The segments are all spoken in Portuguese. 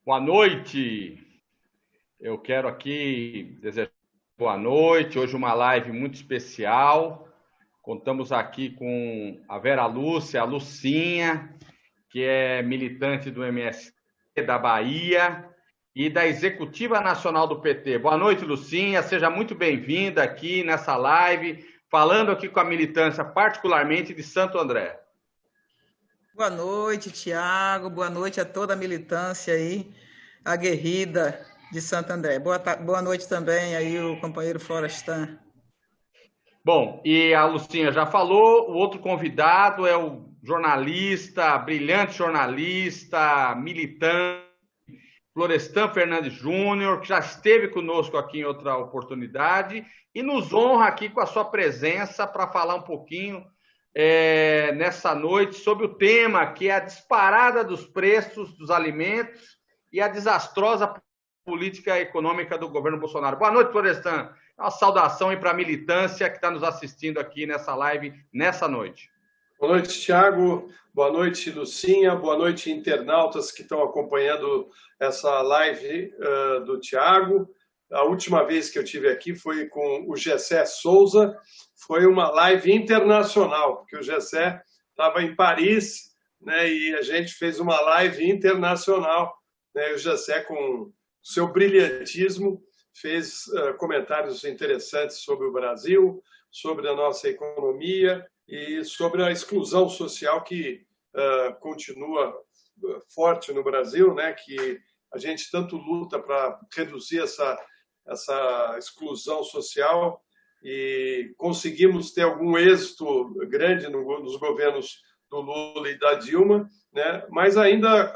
Boa noite. Eu quero aqui desejar boa noite. Hoje uma live muito especial. Contamos aqui com a Vera Lúcia, a Lucinha, que é militante do MST da Bahia e da Executiva Nacional do PT. Boa noite, Lucinha. Seja muito bem-vinda aqui nessa live, falando aqui com a militância, particularmente de Santo André. Boa noite, Tiago. Boa noite a toda a militância aí, aguerrida de Santo André. Boa noite também aí o companheiro Florestan. Bom, e a Lucinha já falou, o outro convidado é o jornalista, brilhante jornalista, militante, Florestan Fernandes Júnior, que já esteve conosco aqui em outra oportunidade e nos honra aqui com a sua presença para falar um pouquinho nessa noite sobre o tema que é a disparada dos preços dos alimentos e a desastrosa política econômica do governo Bolsonaro. Boa noite, Florestan. Uma saudação aí para a militância que está nos assistindo aqui nessa live, nessa noite. Boa noite, Tiago. Boa noite, Lucinha. Boa noite, internautas que estão acompanhando essa live do Tiago. A última vez que eu tive aqui foi com o Gessé Souza. Foi uma live internacional, porque o Gessé estava em Paris, né, e a gente fez uma live internacional. Né, e o Gessé, com seu brilhantismo, fez comentários interessantes sobre o Brasil, sobre a nossa economia e sobre a exclusão social que continua forte no Brasil, né, que a gente tanto luta para reduzir essa exclusão social e conseguimos ter algum êxito grande nos governos do Lula e da Dilma, né, mas ainda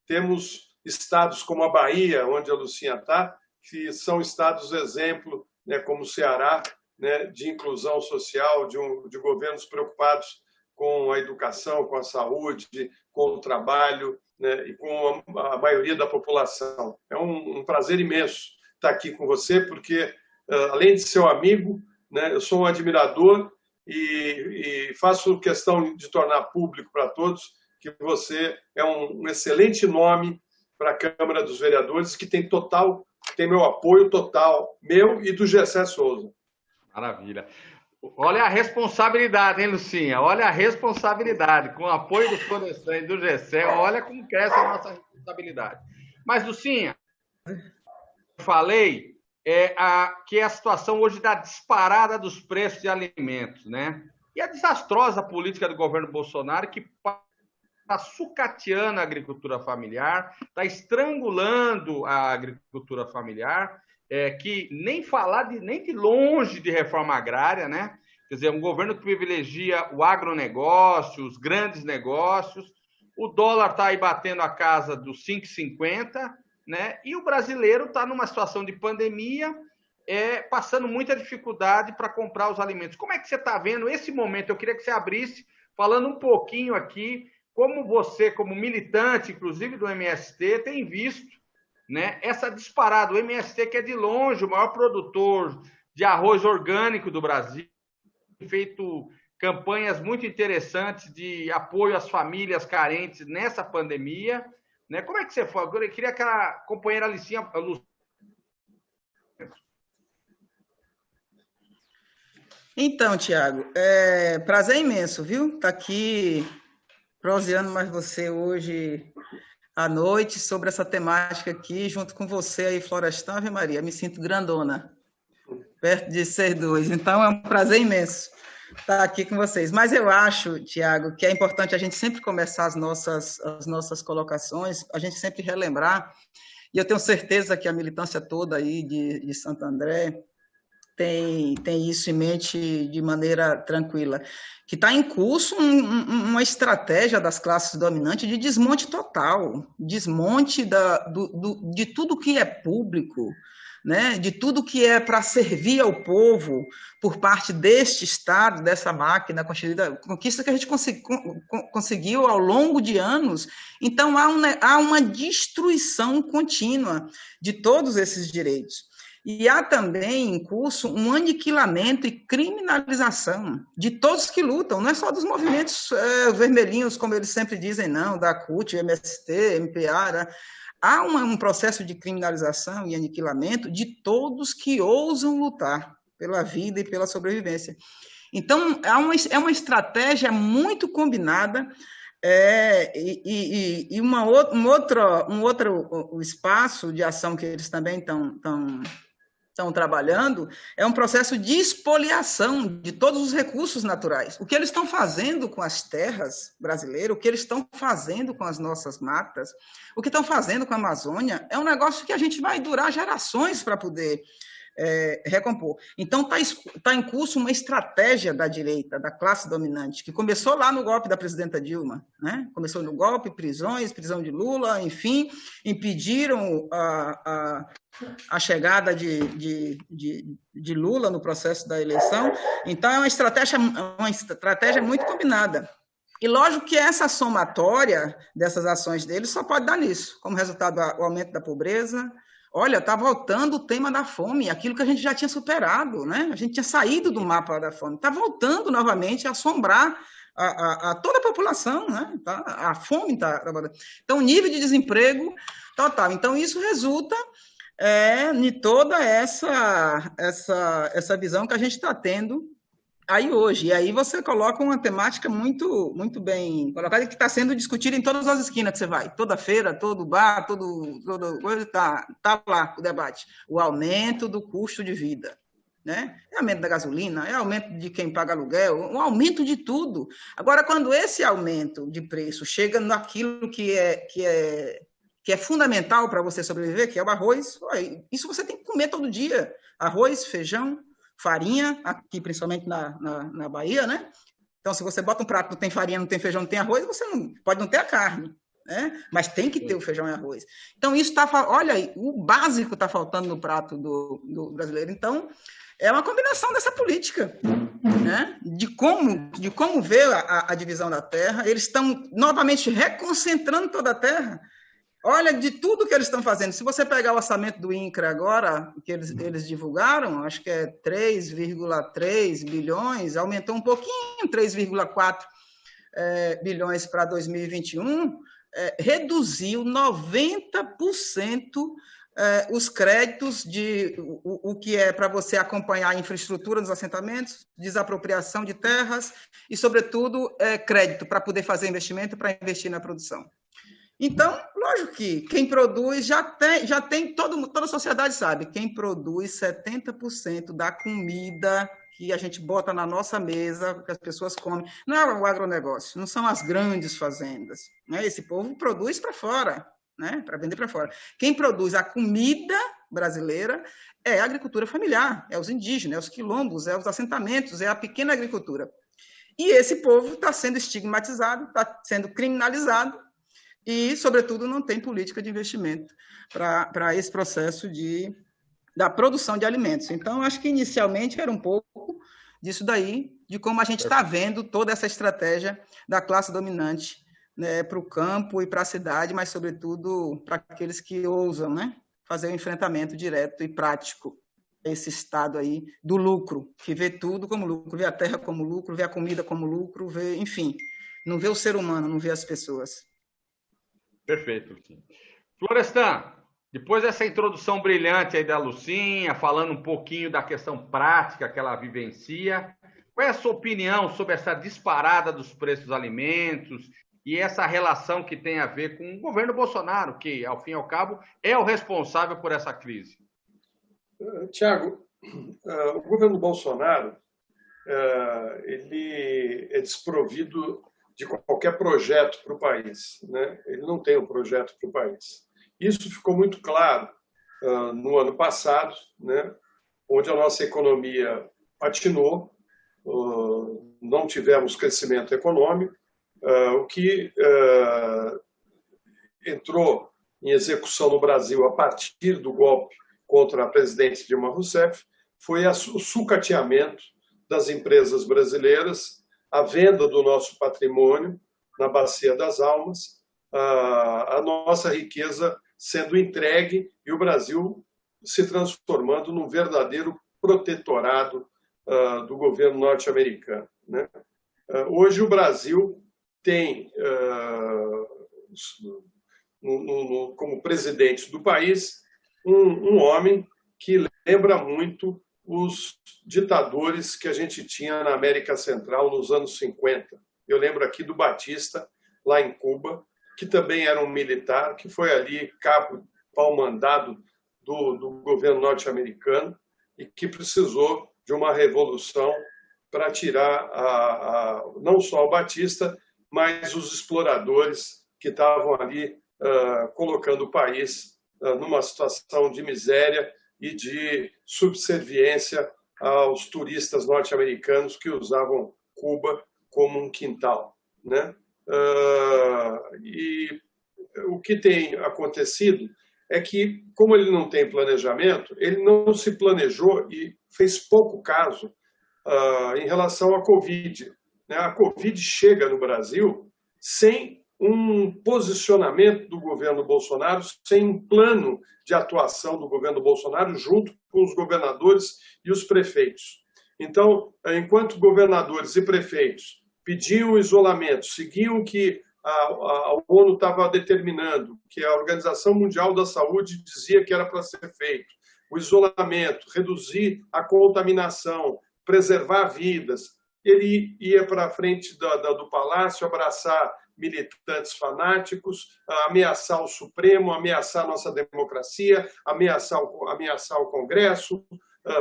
temos estados como a Bahia, onde a Lucinha está, que são estados exemplo, né, como o Ceará, né, de inclusão social, de governos preocupados com a educação, com a saúde, com o trabalho, né, e com a maioria da população. É um prazer imenso estar aqui com você, porque, além de seu amigo, né, eu sou um admirador e faço questão de tornar público para todos que você é um excelente nome para a Câmara dos Vereadores, que tem meu apoio total, meu e do Gessé Souza. Maravilha. Olha a responsabilidade, hein, Lucinha? Olha a responsabilidade. Com o apoio do Florestan e do Gessé, olha como cresce a nossa responsabilidade. Mas, Lucinha, eu falei que é a situação hoje da disparada dos preços de alimentos, né? E a desastrosa política do governo Bolsonaro, que está sucateando a agricultura familiar, está estrangulando a agricultura familiar, que nem falar nem de longe de reforma agrária, né? Quer dizer, um governo que privilegia o agronegócio, os grandes negócios, o dólar está aí batendo a casa dos 5,50, né? E o brasileiro está numa situação de pandemia, passando muita dificuldade para comprar os alimentos. Como é que você está vendo esse momento? Eu queria que você abrisse, falando um pouquinho aqui, como você, como militante, inclusive do MST, tem visto, né, essa disparada. O MST, que é de longe o maior produtor de arroz orgânico do Brasil, tem feito campanhas muito interessantes de apoio às famílias carentes nessa pandemia. Né? Como é que você foi? Eu queria que a companheira Alicinha... Então, Tiago, prazer imenso, viu? Tá aqui proseando mais você hoje à noite sobre essa temática aqui, junto com você aí, Florestan, Ave Maria. Me sinto grandona, perto de ser dois. Então, é um prazer imenso estar aqui com vocês. Mas eu acho, Tiago, que é importante a gente sempre começar as nossas colocações, a gente sempre relembrar, e eu tenho certeza que a militância toda aí de Santo André tem isso em mente de maneira tranquila, que está em curso uma estratégia das classes dominantes de desmonte total, desmonte de tudo que é público, né, de tudo que é para servir ao povo por parte deste Estado, dessa máquina, conquista que a gente conseguiu ao longo de anos. Então, há uma destruição contínua de todos esses direitos. E há também em curso um aniquilamento e criminalização de todos que lutam, não é só dos movimentos vermelhinhos, como eles sempre dizem, não, da CUT, MST, MPA, né? há um processo de criminalização e aniquilamento de todos que ousam lutar pela vida e pela sobrevivência. Então, é uma estratégia muito combinada, e um outro espaço de ação que eles também estão trabalhando é um processo de expoliação de todos os recursos naturais. O que eles estão fazendo com as terras brasileiras, o que eles estão fazendo com as nossas matas, o que estão fazendo com a Amazônia, é um negócio que a gente vai durar gerações para poder recompor. Então, está em curso uma estratégia da direita, da classe dominante, que começou lá no golpe da presidenta Dilma, né? Começou no golpe, prisão de Lula, enfim, impediram a chegada de Lula no processo da eleição. Então, é uma estratégia muito combinada. E lógico que essa somatória dessas ações deles só pode dar nisso, como resultado o aumento da pobreza. Olha, está voltando o tema da fome, aquilo que a gente já tinha superado, né? A gente tinha saído do mapa da fome. Está voltando novamente a assombrar a toda a população, né? A fome está... Então, o nível de desemprego total. Então, isso resulta em toda essa visão que a gente está tendo aí hoje. E aí você coloca uma temática muito, muito bem colocada, que está sendo discutida em todas as esquinas que você vai. Toda feira, todo bar, toda coisa, está lá o debate. O aumento do custo de vida. Né? É aumento da gasolina, é aumento de quem paga aluguel, um aumento de tudo. Agora, quando esse aumento de preço chega naquilo que é fundamental para você sobreviver, que é o arroz, isso você tem que comer todo dia. Arroz, feijão, farinha, aqui principalmente na Bahia, né? Então, se você bota um prato, não tem farinha, não tem feijão, não tem arroz, você pode não ter a carne, né? Mas tem que ter o feijão e arroz. Então, isso olha, o básico está faltando no prato do brasileiro. Então, é uma combinação dessa política, né? De como ver a divisão da terra. Eles estão novamente reconcentrando toda a terra. Olha, de tudo que eles estão fazendo, se você pegar o orçamento do INCRA agora, que eles divulgaram, acho que é 3,3 bilhões, aumentou um pouquinho, 3,4 bilhões para 2021, reduziu 90% os créditos o que é para você acompanhar a infraestrutura dos assentamentos, desapropriação de terras e, sobretudo, crédito para poder fazer investimento, para investir na produção. Então, lógico que quem produz já tem toda a sociedade sabe, quem produz 70% da comida que a gente bota na nossa mesa, que as pessoas comem, não é o agronegócio, não são as grandes fazendas, né? Esse povo produz para fora, né? Para vender para fora. Quem produz a comida brasileira é a agricultura familiar, é os indígenas, é os quilombos, é os assentamentos, é a pequena agricultura. E esse povo está sendo estigmatizado, está sendo criminalizado, e, sobretudo, não tem política de investimento para esse processo da produção de alimentos. Então, acho que, inicialmente, era um pouco disso daí, de como a gente está vendo toda essa estratégia da classe dominante, né, para o campo e para a cidade, mas, sobretudo, para aqueles que ousam, né, fazer o enfrentamento direto e prático a esse estado aí do lucro, que vê tudo como lucro, vê a terra como lucro, vê a comida como lucro, enfim, não vê o ser humano, não vê as pessoas. Perfeito. Florestan, depois dessa introdução brilhante aí da Lucinha, falando um pouquinho da questão prática que ela vivencia, qual é a sua opinião sobre essa disparada dos preços dos alimentos e essa relação que tem a ver com o governo Bolsonaro, que, ao fim e ao cabo, é o responsável por essa crise? Tiago, o governo Bolsonaro ele é desprovido de qualquer projeto para o país, né? Ele não tem um projeto para o país. Isso ficou muito claro no ano passado, né? Onde a nossa economia patinou, não tivemos crescimento econômico, o que entrou em execução no Brasil a partir do golpe contra a presidente Dilma Rousseff foi o sucateamento das empresas brasileiras, a venda do nosso patrimônio na Bacia das Almas, a nossa riqueza sendo entregue e o Brasil se transformando num verdadeiro protetorado do governo norte-americano, né? Hoje o Brasil tem como presidente do país, um homem que lembra muito os ditadores que a gente tinha na América Central nos anos 50. Eu lembro aqui do Batista, lá em Cuba, que também era um militar, que foi ali cabo pau-mandado do governo norte-americano e que precisou de uma revolução para tirar não só o Batista, mas os exploradores que estavam ali colocando o país numa situação de miséria e de subserviência aos turistas norte-americanos que usavam Cuba como um quintal, né? E o que tem acontecido é que, como ele não tem planejamento, ele não se planejou e fez pouco caso em relação à Covid. A Covid chega no Brasil sem um posicionamento do governo Bolsonaro, sem um plano de atuação do governo Bolsonaro junto com os governadores e os prefeitos. Então, enquanto governadores e prefeitos pediam o isolamento, seguiam o que a ONU estava determinando, que a Organização Mundial da Saúde dizia que era para ser feito, o isolamento, reduzir a contaminação, preservar vidas, ele ia para a frente do Palácio abraçar militantes fanáticos, ameaçar o Supremo, ameaçar a nossa democracia, ameaçar o Congresso,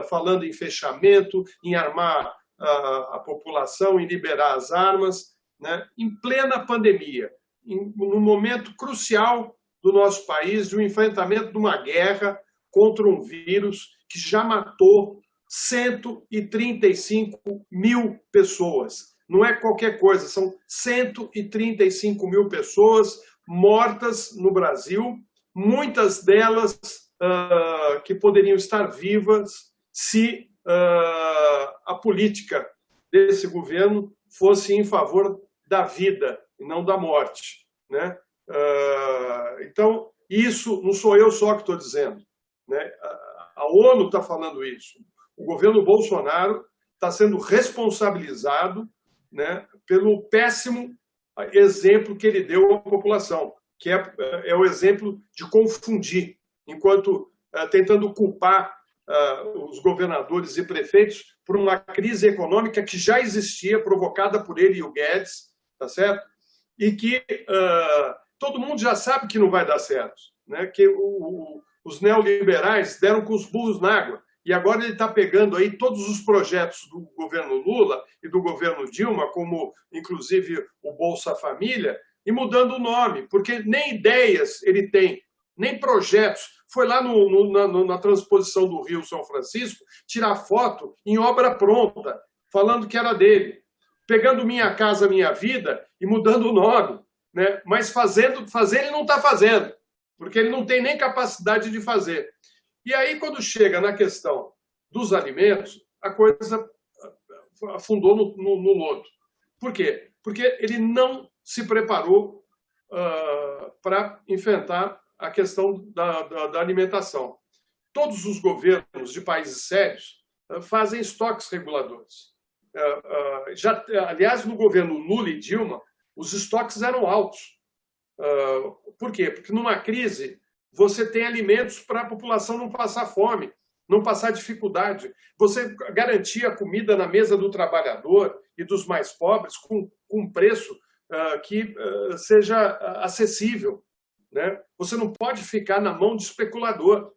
falando em fechamento, em armar a população, em liberar as armas, né? Em plena pandemia, num momento crucial do nosso país, de um enfrentamento de uma guerra contra um vírus que já matou 135 mil pessoas. Não é qualquer coisa, são 135 mil pessoas mortas no Brasil, muitas delas que poderiam estar vivas se a política desse governo fosse em favor da vida e não da morte, né? Então, isso não sou eu só que estou dizendo, né? A ONU está falando isso. O governo Bolsonaro está sendo responsabilizado, né, pelo péssimo exemplo que ele deu à população, que é o exemplo de confundir, enquanto tentando culpar os governadores e prefeitos por uma crise econômica que já existia, provocada por ele e o Guedes, tá certo? E que todo mundo já sabe que não vai dar certo, né? Que os neoliberais deram com os burros na água. E agora ele está pegando aí todos os projetos do governo Lula e do governo Dilma, como inclusive o Bolsa Família, e mudando o nome, porque nem ideias ele tem, nem projetos. Foi lá na transposição do Rio São Francisco tirar foto em obra pronta, falando que era dele. Pegando Minha Casa Minha Vida e mudando o nome, né? Mas fazer ele não está fazendo, porque ele não tem nem capacidade de fazer. E aí, quando chega na questão dos alimentos, a coisa afundou no lodo. Por quê? Porque ele não se preparou para enfrentar a questão da alimentação. Todos os governos de países sérios fazem estoques reguladores. Aliás, no governo Lula e Dilma, os estoques eram altos. Por quê? Porque numa crise você tem alimentos para a população não passar fome, não passar dificuldade. Você garantir a comida na mesa do trabalhador e dos mais pobres com um preço que seja acessível, né? Você não pode ficar na mão de especulador. O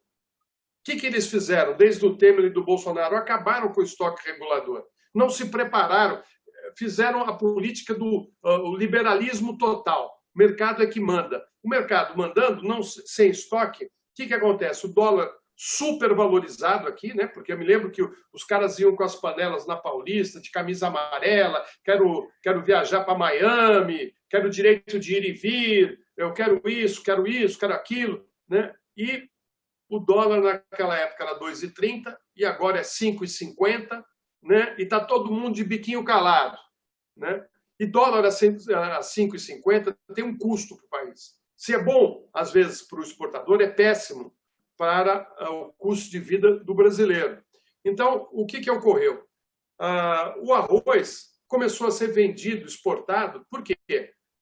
que eles fizeram desde o Temer e do Bolsonaro? Acabaram com o estoque regulador. Não se prepararam, fizeram a política do liberalismo total. O mercado é que manda. O mercado mandando, não sem estoque, o que acontece? O dólar supervalorizado aqui, né? Porque eu me lembro que os caras iam com as panelas na Paulista, de camisa amarela, quero viajar para Miami, quero direito de ir e vir, eu quero isso, quero aquilo, né? E o dólar naquela época era 2,30 e agora é 5,50, né? E está todo mundo de biquinho calado, né? E dólar a 5,50 tem um custo para o país. Se é bom, às vezes, para o exportador, é péssimo para o custo de vida do brasileiro. Então, o que ocorreu? O arroz começou a ser vendido, exportado. Por quê?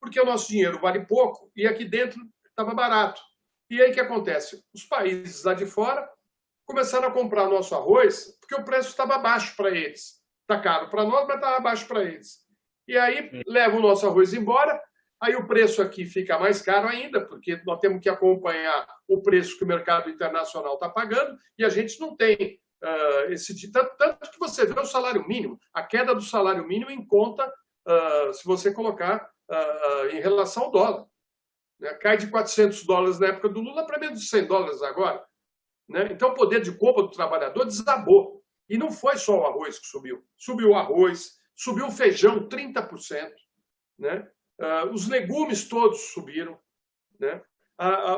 Porque o nosso dinheiro vale pouco e aqui dentro estava barato. E aí o que acontece? Os países lá de fora começaram a comprar nosso arroz porque o preço estava baixo para eles. Está caro para nós, mas estava baixo para eles. E aí leva o nosso arroz embora, aí o preço aqui fica mais caro ainda, porque nós temos que acompanhar o preço que o mercado internacional está pagando, e a gente não tem tanto que você vê o salário mínimo, a queda do salário mínimo em conta, se você colocar em relação ao dólar. Né? Cai de $400 na época do Lula para menos de $100 agora. Né? Então, o poder de compra do trabalhador desabou. E não foi só o arroz que subiu. Subiu o arroz, subiu o feijão 30%. Né? Os legumes todos subiram. Né?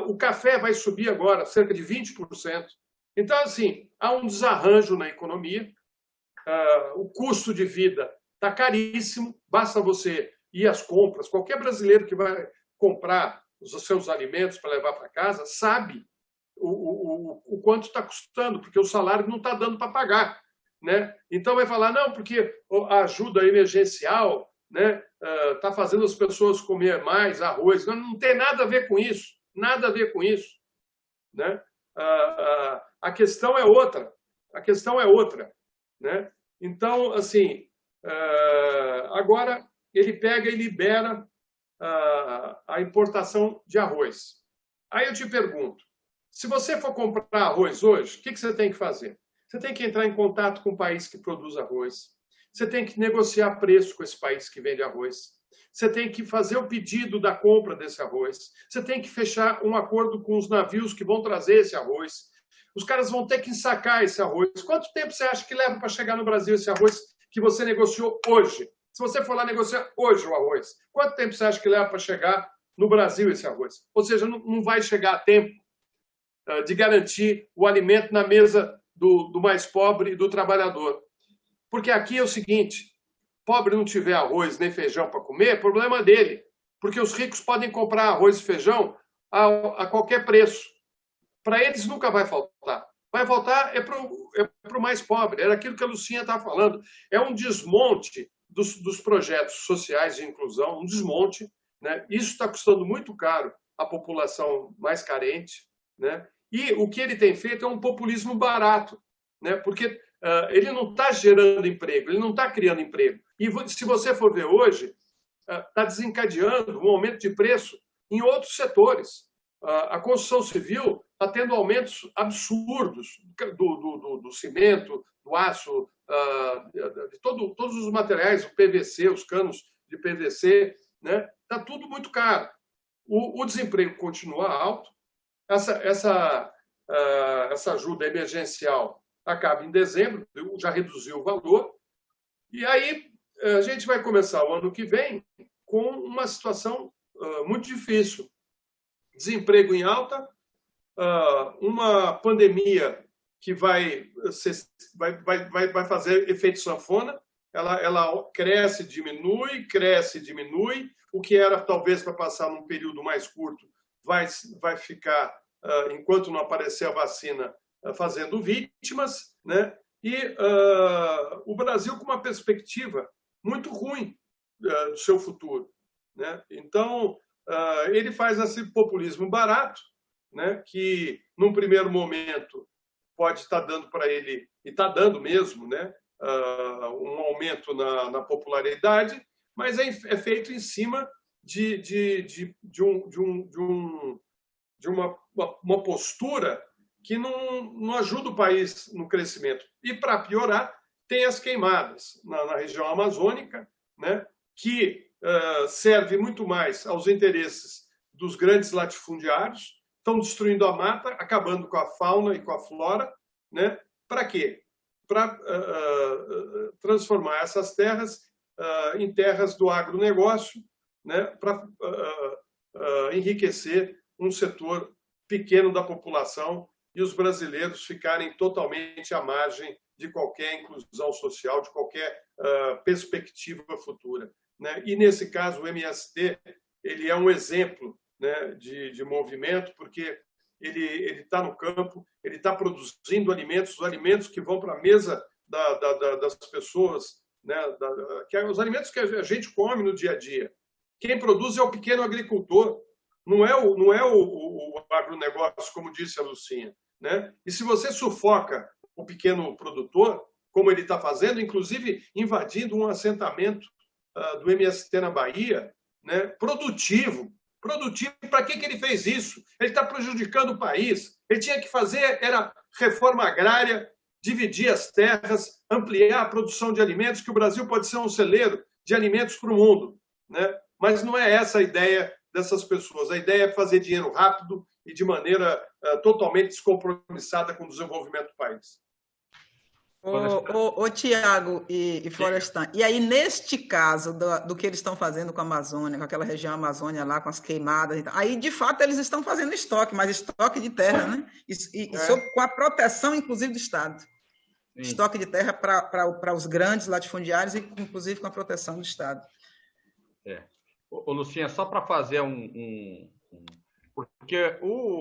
O café vai subir agora cerca de 20%. Então, assim, há um desarranjo na economia. O custo de vida está caríssimo. Basta você ir às compras. Qualquer brasileiro que vai comprar os seus alimentos para levar para casa sabe o quanto está custando, porque o salário não está dando para pagar. Né? Então, vai falar, não, porque a ajuda emergencial está fazendo as pessoas comer mais arroz. Não tem nada a ver com isso. Nada a ver com isso. Né? A questão é outra. A questão é outra. Né? Então, assim, agora ele pega e libera a importação de arroz. Aí eu te pergunto, se você for comprar arroz hoje, o que você tem que fazer? Você tem que entrar em contato com o país que produz arroz. Você tem que negociar preço com esse país que vende arroz. Você tem que fazer o pedido da compra desse arroz. Você tem que fechar um acordo com os navios que vão trazer esse arroz. Os caras vão ter que ensacar esse arroz. Quanto tempo você acha que leva para chegar no Brasil esse arroz que você negociou hoje? Se você for lá negociar hoje o arroz, quanto tempo você acha que leva para chegar no Brasil esse arroz? Ou seja, não vai chegar a tempo de garantir o alimento na mesa do mais pobre e do trabalhador. Porque aqui é o seguinte, pobre não tiver arroz nem feijão para comer, problema dele. Porque os ricos podem comprar arroz e feijão a qualquer preço. Para eles nunca vai faltar. Vai faltar para o mais pobre. Era aquilo que a Lucinha estava falando. É um desmonte dos projetos sociais de inclusão, um desmonte. Né? Isso está custando muito caro à população mais carente. Né? E o que ele tem feito é um populismo barato. Né? Porque ele não está gerando emprego, ele não está criando emprego. E se você for ver hoje, está desencadeando um aumento de preço em outros setores. A construção civil está tendo aumentos absurdos do cimento, do aço, de todos os materiais, o PVC, os canos de PVC, né? Está tudo muito caro. O desemprego continua alto, essa ajuda emergencial acaba em dezembro, já reduziu o valor, e aí a gente vai começar o ano que vem com uma situação muito difícil. Desemprego em alta, uma pandemia que vai fazer efeito sanfona, ela cresce, diminui, o que era talvez para passar num período mais curto vai ficar, enquanto não aparecer a vacina, fazendo vítimas, né? E o Brasil com uma perspectiva muito ruim do seu futuro. Né? Então, ele faz esse populismo barato, né? Que, num primeiro momento, pode estar dando para ele, e está dando mesmo, né? Um aumento na popularidade, mas é feito em cima de uma postura que não ajuda o país no crescimento. E, para piorar, tem as queimadas na região amazônica, né, que serve muito mais aos interesses dos grandes latifundiários, estão destruindo a mata, acabando com a fauna e com a flora. Né? Para quê? Para transformar essas terras em terras do agronegócio, né, para enriquecer um setor pequeno da população e os brasileiros ficarem totalmente à margem de qualquer inclusão social, de qualquer perspectiva futura. Né? E, nesse caso, o MST ele é um exemplo, né, de movimento, porque ele está no campo, ele está produzindo alimentos, os alimentos que vão para a mesa das pessoas, né, os alimentos que a gente come no dia a dia. Quem produz é o pequeno agricultor. não é o agronegócio, como disse a Lucinha, né? E se você sufoca o pequeno produtor, como ele está fazendo, inclusive invadindo um assentamento do MST na Bahia, né? Produtivo, para que ele fez isso? Ele está prejudicando o país. Ele tinha que fazer, era reforma agrária, dividir as terras, ampliar a produção de alimentos, que o Brasil pode ser um celeiro de alimentos para o mundo, né? Mas não é essa a ideia dessas pessoas. A ideia é fazer dinheiro rápido e de maneira totalmente descompromissada com o desenvolvimento do país. Ô Tiago e Florestan, e aí neste caso do que eles estão fazendo com a Amazônia, com aquela região Amazônia lá, com as queimadas, aí de fato eles estão fazendo estoque, mas estoque de terra, né? Com a proteção, inclusive, do Estado. Sim. Estoque de terra para os grandes latifundiários e inclusive com a proteção do Estado. Ô Lucinha, só para fazer porque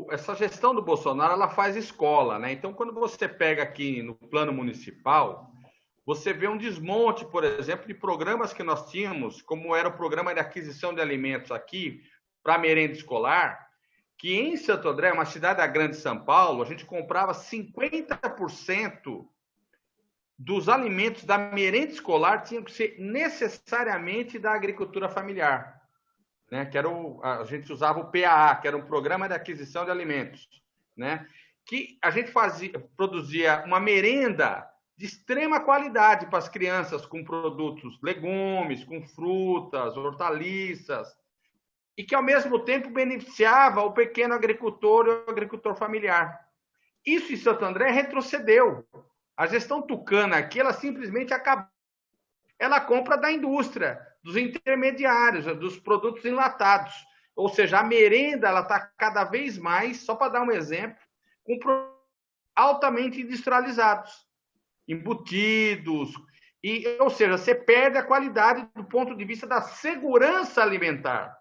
essa gestão do Bolsonaro, ela faz escola, né? Então, quando você pega aqui no plano municipal, você vê um desmonte, por exemplo, de programas que nós tínhamos, como era o programa de aquisição de alimentos aqui para merenda escolar, que em Santo André, uma cidade da Grande São Paulo, a gente comprava 50% dos alimentos da merenda escolar tinham que ser necessariamente da agricultura familiar. Né, que era a gente usava o PAA, que era um programa de aquisição de alimentos, né, que a gente produzia uma merenda de extrema qualidade para as crianças, com produtos, legumes, com frutas, hortaliças, e que, ao mesmo tempo, beneficiava o pequeno agricultor e o agricultor familiar. Isso em Santo André retrocedeu. A gestão tucana aqui, ela simplesmente acabou. Ela compra da indústria, dos intermediários, dos produtos enlatados. Ou seja, a merenda está cada vez mais, só para dar um exemplo, com produtos altamente industrializados, embutidos. Ou seja, você perde a qualidade do ponto de vista da segurança alimentar,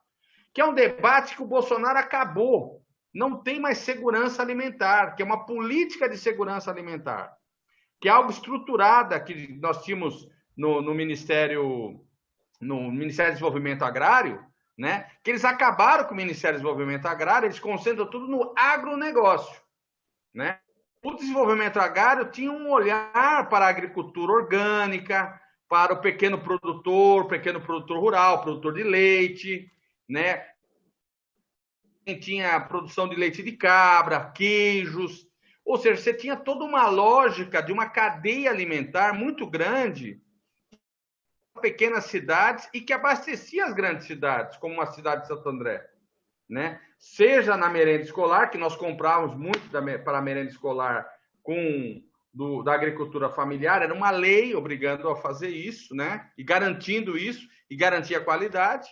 que é um debate que o Bolsonaro acabou. Não tem mais segurança alimentar, que é uma política de segurança alimentar, que é algo estruturada que nós tínhamos no Ministério de Desenvolvimento Agrário, né? Que eles acabaram com o Ministério do Desenvolvimento Agrário, eles concentram tudo no agronegócio, né? O desenvolvimento agrário tinha um olhar para a agricultura orgânica, para o pequeno produtor rural, produtor de leite, né? Tinha produção de leite de cabra, queijos, ou seja, você tinha toda uma lógica de uma cadeia alimentar muito grande, pequenas cidades e que abastecia as grandes cidades, como a cidade de Santo André, né? Seja na merenda escolar, que nós comprávamos muito para a merenda escolar da agricultura familiar, era uma lei obrigando a fazer isso, né? E garantindo isso, e garantia a qualidade.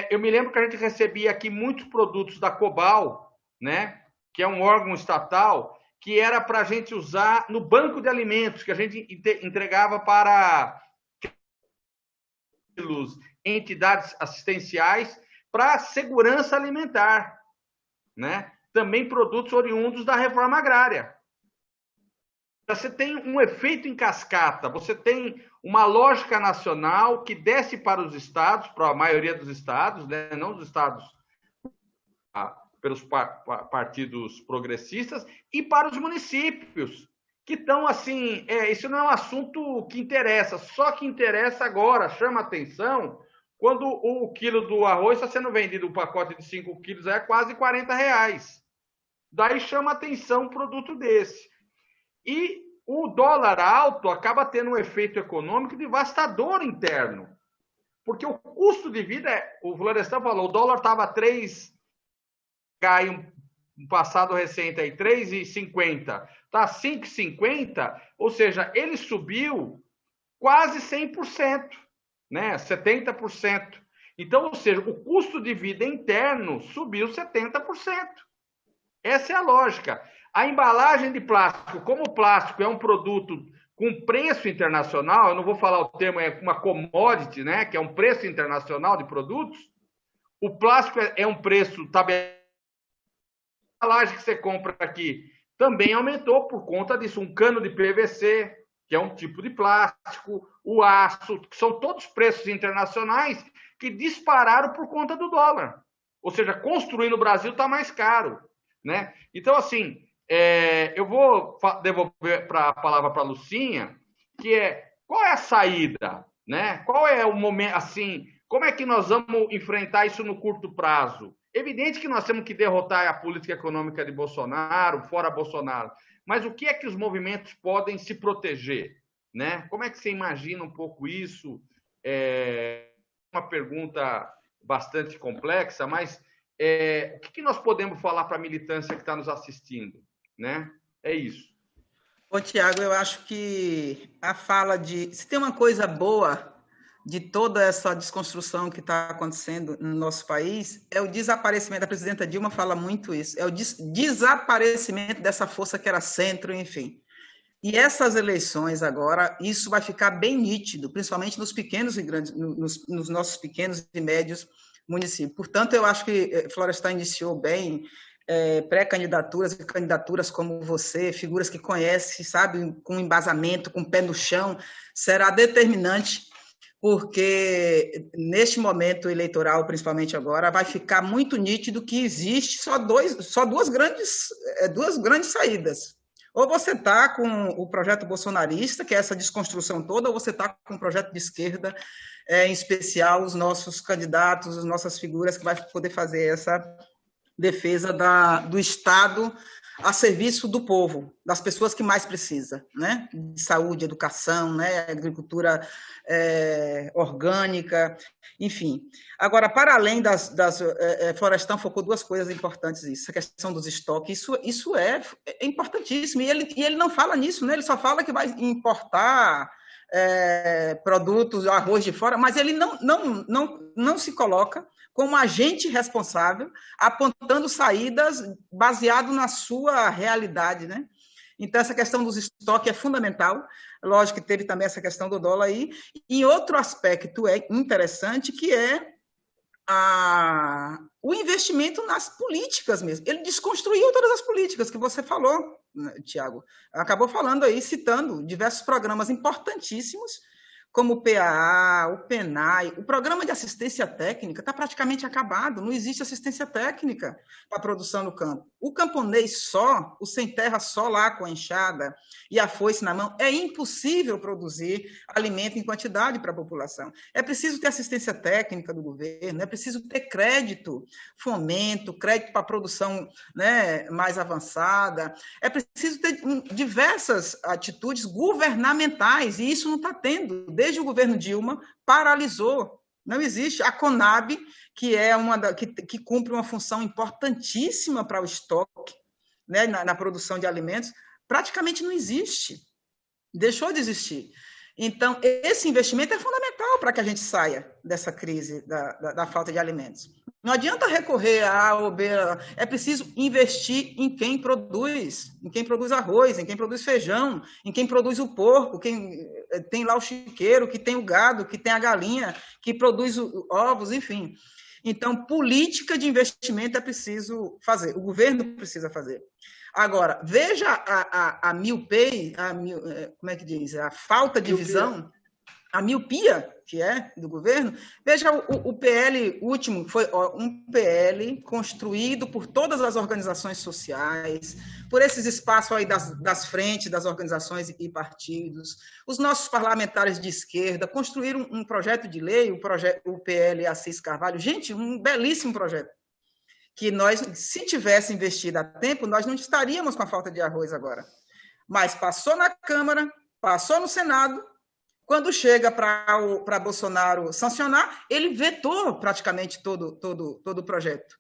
Eu me lembro que a gente recebia aqui muitos produtos da Cobal, né? Que é um órgão estatal, que era para a gente usar no banco de alimentos, que a gente entregava para entidades assistenciais para segurança alimentar, né? Também produtos oriundos da reforma agrária. Você tem um efeito em cascata, você tem uma lógica nacional que desce para os estados, para a maioria dos estados, né? Não dos estados pelos partidos progressistas, e para os municípios, que estão assim, isso não é um assunto que interessa, só que interessa agora, chama atenção, quando o quilo do arroz está sendo vendido, um pacote de 5 quilos é quase R$40. Daí chama atenção um produto desse. E o dólar alto acaba tendo um efeito econômico devastador interno, porque o custo de vida, o Florestan falou, o dólar estava 3, cai um passado recente aí, 3,50, está 5,50, ou seja, ele subiu quase 100%, né? 70%. Então, ou seja, o custo de vida interno subiu 70%. Essa é a lógica. A embalagem de plástico, como o plástico é um produto com preço internacional, eu não vou falar o termo, é uma commodity, né? Que é um preço internacional de produtos, o plástico é um preço tabelado. A embalagem que você compra aqui também aumentou por conta disso. Um cano de PVC, que é um tipo de plástico, o aço, que são todos preços internacionais que dispararam por conta do dólar. Ou seja, construir no Brasil está mais caro, né? Então, assim, eu vou devolver a palavra para a Lucinha, que qual é a saída, né? Qual é o momento, assim, como é que nós vamos enfrentar isso no curto prazo? Evidente que nós temos que derrotar a política econômica de Bolsonaro, fora Bolsonaro, mas o que é que os movimentos podem se proteger, né? Como é que você imagina um pouco isso? Uma pergunta bastante complexa, mas o que nós podemos falar para a militância que está nos assistindo, né? É isso. Ô, Tiago, eu acho que a fala se tem uma coisa boa de toda essa desconstrução que está acontecendo no nosso país, é o desaparecimento, a presidenta Dilma fala muito isso, é o desaparecimento dessa força que era centro, enfim. E essas eleições agora, isso vai ficar bem nítido, principalmente nos pequenos e grandes, nos nossos pequenos e médios municípios. Portanto, eu acho que Florestan iniciou bem pré-candidaturas e candidaturas como você, figuras que conhece, sabe, com embasamento, com pé no chão, será determinante, porque neste momento eleitoral, principalmente agora, vai ficar muito nítido que existe só duas grandes saídas. Ou você está com o projeto bolsonarista, que é essa desconstrução toda, ou você está com um projeto de esquerda, em especial os nossos candidatos, as nossas figuras que vai poder fazer essa defesa do Estado a serviço do povo, das pessoas que mais precisam, né? De saúde, educação, né? Agricultura orgânica, enfim. Agora, para além Florestan focou duas coisas importantes, isso, a questão dos estoques, isso é importantíssimo, e ele não fala nisso, né? Ele só fala que vai importar produtos, arroz de fora, mas ele não se coloca como agente responsável, apontando saídas baseado na sua realidade, né? Então, essa questão dos estoques é fundamental. Lógico que teve também essa questão do dólar aí. E outro aspecto interessante, que é o investimento nas políticas mesmo. Ele desconstruiu todas as políticas que você falou, né, Tiago. Acabou falando aí, citando diversos programas importantíssimos, como o PAA, o PENAI, o programa de assistência técnica está praticamente acabado, não existe assistência técnica para a produção no campo. O camponês só, o sem terra só lá com a enxada e a foice na mão, é impossível produzir alimento em quantidade para a população. É preciso ter assistência técnica do governo, é preciso ter crédito, fomento, crédito para a produção, né, mais avançada, é preciso ter diversas atitudes governamentais, e isso não está tendo. Desde o governo Dilma, paralisou. Não existe. A Conab, que que cumpre uma função importantíssima para o estoque, né, na produção de alimentos, praticamente não existe. Deixou de existir. Então, esse investimento é fundamental para que a gente saia dessa crise da falta de alimentos. Não adianta recorrer a A ou B, é preciso investir em quem produz arroz, em quem produz feijão, em quem produz o porco, quem tem lá o chiqueiro, que tem o gado, que tem a galinha, que produz ovos, enfim. Então, política de investimento é preciso fazer, o governo precisa fazer. Agora, veja a miopia, como é que diz? A falta de visão, a miopia que é do governo. Veja o PL último, foi um PL construído por todas as organizações sociais, por esses espaços aí das frentes, das organizações e partidos. Os nossos parlamentares de esquerda construíram um projeto de lei, o PL Assis Carvalho. Gente, um belíssimo projeto. Que nós, se tivesse investido a tempo, nós não estaríamos com a falta de arroz agora. Mas passou na Câmara, passou no Senado, quando chega para Bolsonaro sancionar, ele vetou praticamente todo o projeto,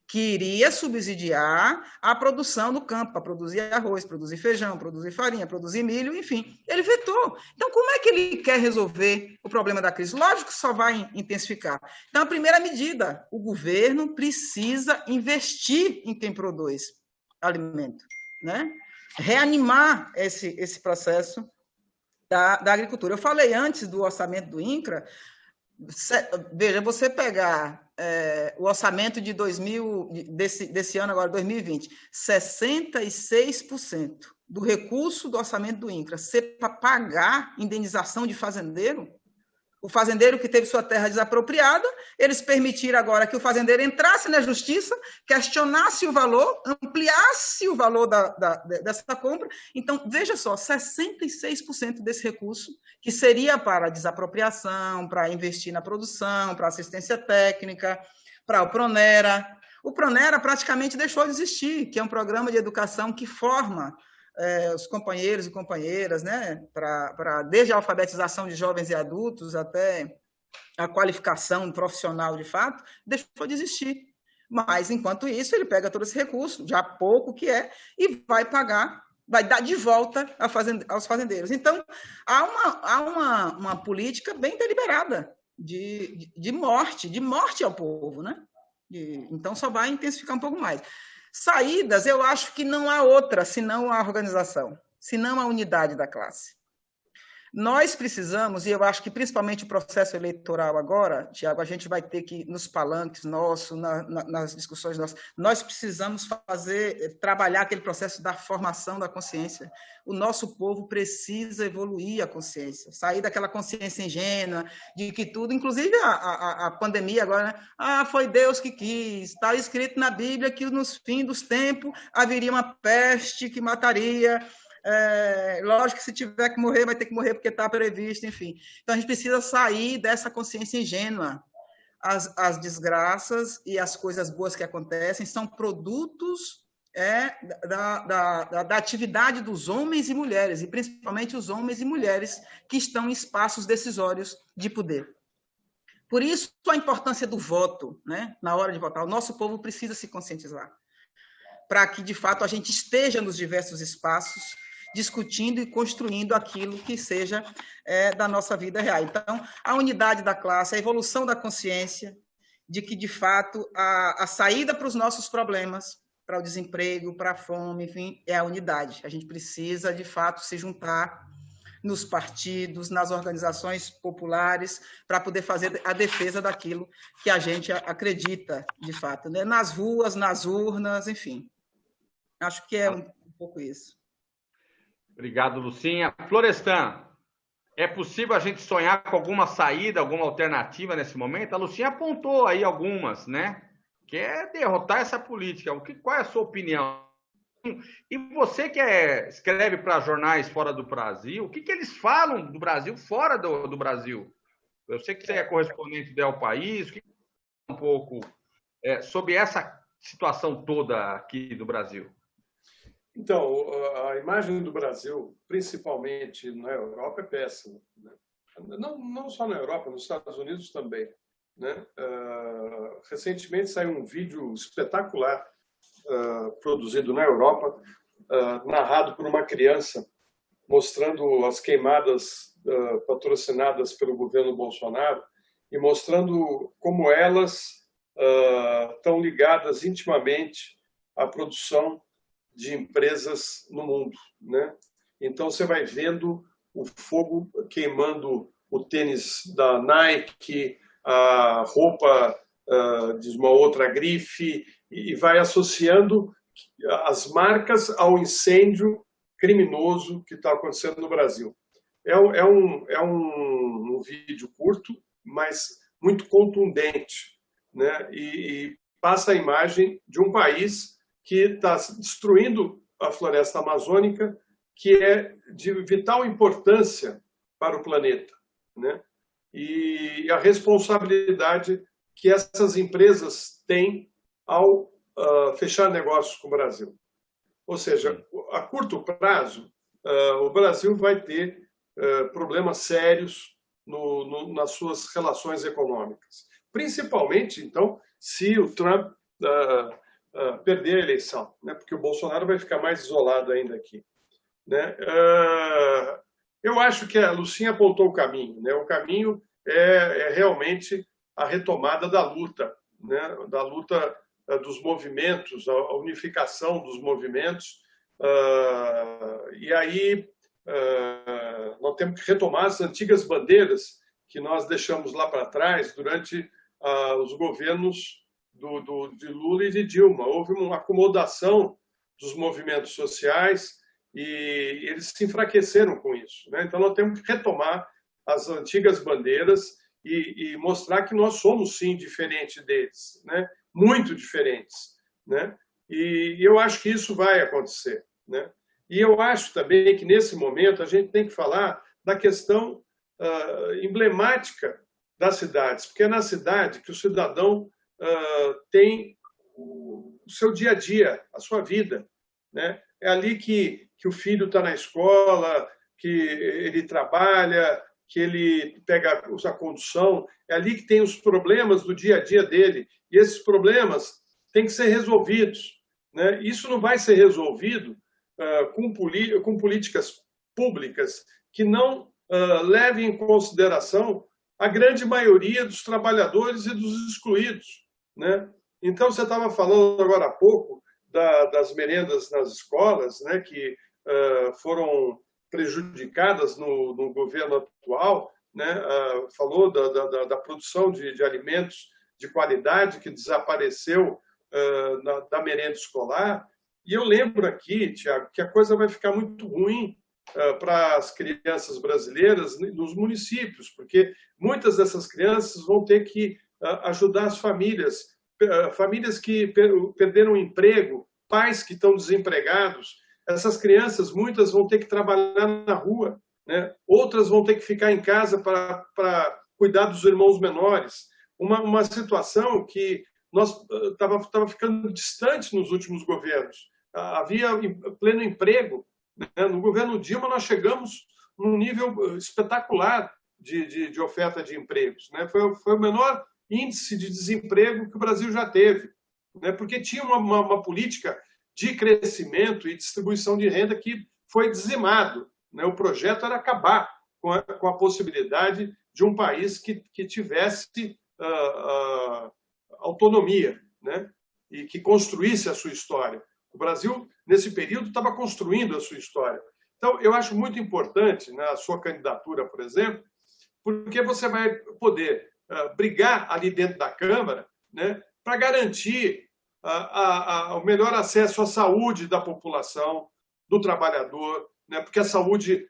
que iria subsidiar a produção no campo, para produzir arroz, produzir feijão, produzir farinha, produzir milho, enfim. Ele vetou. Então, como é que ele quer resolver o problema da crise? Lógico que só vai intensificar. Então, a primeira medida, o governo precisa investir em quem produz alimento, né? Reanimar esse processo da agricultura. Eu falei antes do orçamento do INCRA. Veja, você pegar o orçamento desse ano agora, 2020, 66% do recurso do orçamento do INCRA ser para pagar indenização de fazendeiro, O fazendeiro que teve sua terra desapropriada, eles permitiram agora que o fazendeiro entrasse na justiça, questionasse o valor, ampliasse o valor dessa compra. Então, veja só, 66% desse recurso, que seria para desapropriação, para investir na produção, para assistência técnica, para o Pronera. O Pronera praticamente deixou de existir, que é um programa de educação que forma os companheiros e companheiras, né, desde a alfabetização de jovens e adultos até a qualificação profissional de fato, deixou de existir. Mas, enquanto isso, ele pega todo esse recurso, já pouco que é, e vai pagar, vai dar de volta aos fazendeiros. Então, há uma política bem deliberada de morte ao povo, né? Então, só vai intensificar um pouco mais. Saídas, eu acho que não há outra, senão a organização, senão a unidade da classe. Nós precisamos, e eu acho que principalmente o processo eleitoral agora, Tiago, a gente vai ter que, nos palanques nossos, nas discussões nossas, nós precisamos trabalhar aquele processo da formação da consciência. O nosso povo precisa evoluir a consciência, sair daquela consciência ingênua, de que tudo, inclusive a pandemia agora, né? Foi Deus que quis, está escrito na Bíblia que nos fins dos tempos haveria uma peste que mataria. Lógico que se tiver que morrer, vai ter que morrer porque está previsto, enfim. Então, a gente precisa sair dessa consciência ingênua. As desgraças e as coisas boas que acontecem são produtos da atividade dos homens e mulheres, e principalmente os homens e mulheres que estão em espaços decisórios de poder. Por isso, a importância do voto, né, na hora de votar. O nosso povo precisa se conscientizar, para que, de fato, a gente esteja nos diversos espaços, discutindo e construindo aquilo que seja da nossa vida real. Então, a unidade da classe, a evolução da consciência, de que, de fato, a saída para os nossos problemas, para o desemprego, para a fome, enfim, é a unidade. A gente precisa, de fato, se juntar nos partidos, nas organizações populares, para poder fazer a defesa daquilo que a gente acredita, de fato, né? Nas ruas, nas urnas, enfim. Acho que é um pouco isso. Obrigado, Lucinha. Florestan, é possível a gente sonhar com alguma saída, alguma alternativa nesse momento? A Lucinha apontou aí algumas, né? Que é derrotar essa política. Qual é a sua opinião? E você que escreve para jornais fora do Brasil, o que eles falam do Brasil fora do Brasil? Eu sei que você é correspondente do El País, um pouco sobre essa situação toda aqui do Brasil. Então, a imagem do Brasil, principalmente na Europa, é péssima, né? Não só na Europa, nos Estados Unidos também, né? Recentemente saiu um vídeo espetacular produzido na Europa, narrado por uma criança, mostrando as queimadas patrocinadas pelo governo Bolsonaro e mostrando como elas estão ligadas intimamente à produção de empresas no mundo, né? Então você vai vendo o fogo queimando o tênis da Nike, a roupa de uma outra grife, e vai associando as marcas ao incêndio criminoso que está acontecendo no Brasil. É um vídeo curto, mas muito contundente, né? E passa a imagem de um país que está destruindo a floresta amazônica, que é de vital importância para o planeta, né? E a responsabilidade que essas empresas têm ao fechar negócios com o Brasil. Ou seja, a curto prazo, o Brasil vai ter problemas sérios nas suas relações econômicas. Principalmente, então, se o Trump perder a eleição, né? Porque o Bolsonaro vai ficar mais isolado ainda aqui, né? Eu acho que a Lucinha apontou o caminho, né? O caminho é realmente a retomada da luta, né? Da luta dos movimentos, a unificação dos movimentos, e aí nós temos que retomar as antigas bandeiras que nós deixamos lá para trás durante os governos de Lula e de Dilma. Houve uma acomodação dos movimentos sociais e eles se enfraqueceram com isso, né? Então, nós temos que retomar as antigas bandeiras e mostrar que nós somos, sim, diferentes deles, né? Muito diferentes, né? E eu acho que isso vai acontecer, né? E eu acho também que, nesse momento, a gente tem que falar da questão emblemática das cidades, porque é na cidade que o cidadão tem o seu dia a dia, a sua vida, né? É ali que o filho está na escola, que ele trabalha, que ele usa a condução, é ali que tem os problemas do dia a dia dele, e esses problemas têm que ser resolvidos, né? Isso não vai ser resolvido com políticas públicas que não levem em consideração a grande maioria dos trabalhadores e dos excluídos, né? Então, você estava falando agora há pouco das merendas nas escolas, né, que foram prejudicadas no governo atual, né? Falou da produção de alimentos de qualidade que desapareceu da merenda escolar. E eu lembro aqui, Tiago, que a coisa vai ficar muito ruim para as crianças brasileiras nos municípios, porque muitas dessas crianças vão ter que ajudar as famílias que perderam o emprego, pais que estão desempregados. Essas crianças, muitas vão ter que trabalhar na rua, né? Outras vão ter que ficar em casa para cuidar dos irmãos menores. Uma situação que estava ficando distante nos últimos governos. Havia pleno emprego, né? No governo Dilma, nós chegamos num nível espetacular de oferta de empregos, né? Foi o menor índice de desemprego que o Brasil já teve, né? Porque tinha uma política de crescimento e distribuição de renda que foi dizimado, né? O projeto era acabar com a possibilidade de um país que tivesse autonomia, né? E que construísse a sua história. O Brasil, nesse período, estava construindo a sua história. Então, eu acho muito importante, na sua candidatura, por exemplo, porque você vai poder brigar ali dentro da Câmara, né, para garantir o melhor acesso à saúde da população, do trabalhador, né, porque a saúde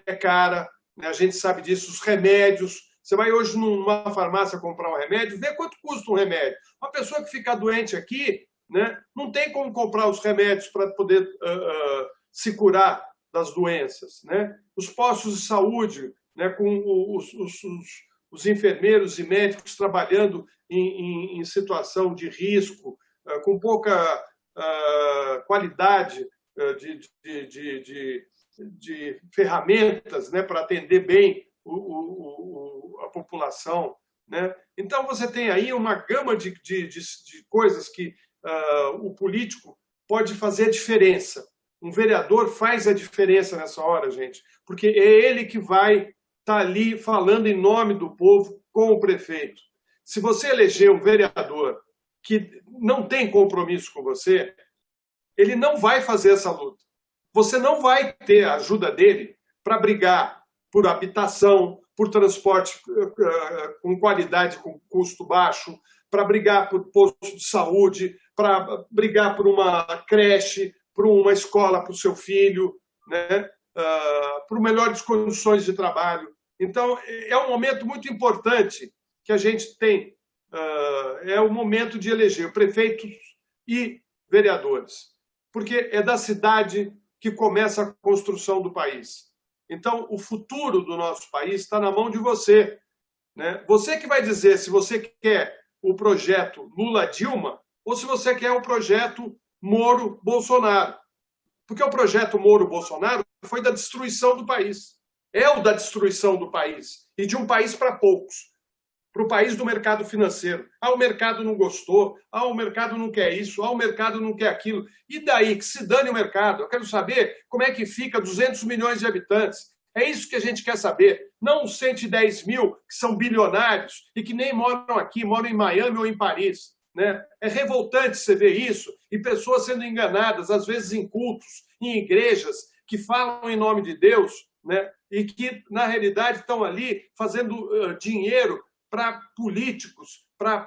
é cara, né, a gente sabe disso, os remédios. Você vai hoje numa farmácia comprar um remédio, vê quanto custa um remédio. Uma pessoa que fica doente aqui, né, não tem como comprar os remédios para poder se curar das doenças, né? Os postos de saúde, né, com os enfermeiros e médicos trabalhando em situação de risco, com pouca qualidade de ferramentas, né, para atender bem a população, né? Então, você tem aí uma gama de coisas que o político pode fazer a diferença. Um vereador faz a diferença nessa hora, gente, porque é ele que vai estar ali falando em nome do povo com o prefeito. Se você eleger um vereador que não tem compromisso com você, ele não vai fazer essa luta. Você não vai ter a ajuda dele para brigar por habitação, por transporte com qualidade, com custo baixo, para brigar por posto de saúde, para brigar por uma creche, por uma escola para o seu filho, né? Por melhores condições de trabalho. Então, é um momento muito importante que a gente tem. É o momento de eleger prefeitos e vereadores, porque é da cidade que começa a construção do país. Então, o futuro do nosso país está na mão de você, né? Você que vai dizer se você quer o projeto Lula-Dilma ou se você quer o projeto Moro-Bolsonaro. Porque o projeto Moro-Bolsonaro foi da destruição do país. É o da destruição do país. E de um país para poucos. Para o país do mercado financeiro. O mercado não gostou. O mercado não quer isso. O mercado não quer aquilo. E daí? Que se dane o mercado. Eu quero saber como é que fica 200 milhões de habitantes. É isso que a gente quer saber. Não os 110 mil que são bilionários e que nem moram aqui, moram em Miami ou em Paris, né? É revoltante você ver isso e pessoas sendo enganadas, às vezes em cultos, em igrejas, que falam em nome de Deus, né? E que, na realidade, estão ali fazendo dinheiro para políticos, para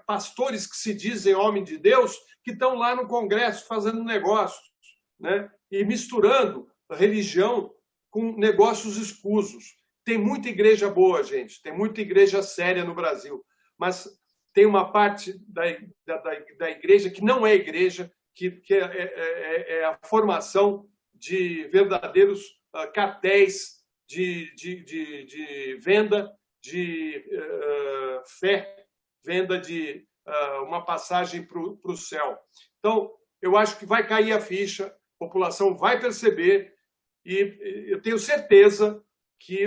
pastores que se dizem homem de Deus, que estão lá no Congresso fazendo negócios, né? E misturando religião com negócios escusos. Tem muita igreja boa, gente, tem muita igreja séria no Brasil, mas tem uma parte da igreja que não é igreja, que é a formação de verdadeiros cartéis de venda de fé, venda de uma passagem para o céu. Então, eu acho que vai cair a ficha, a população vai perceber, e eu tenho certeza que,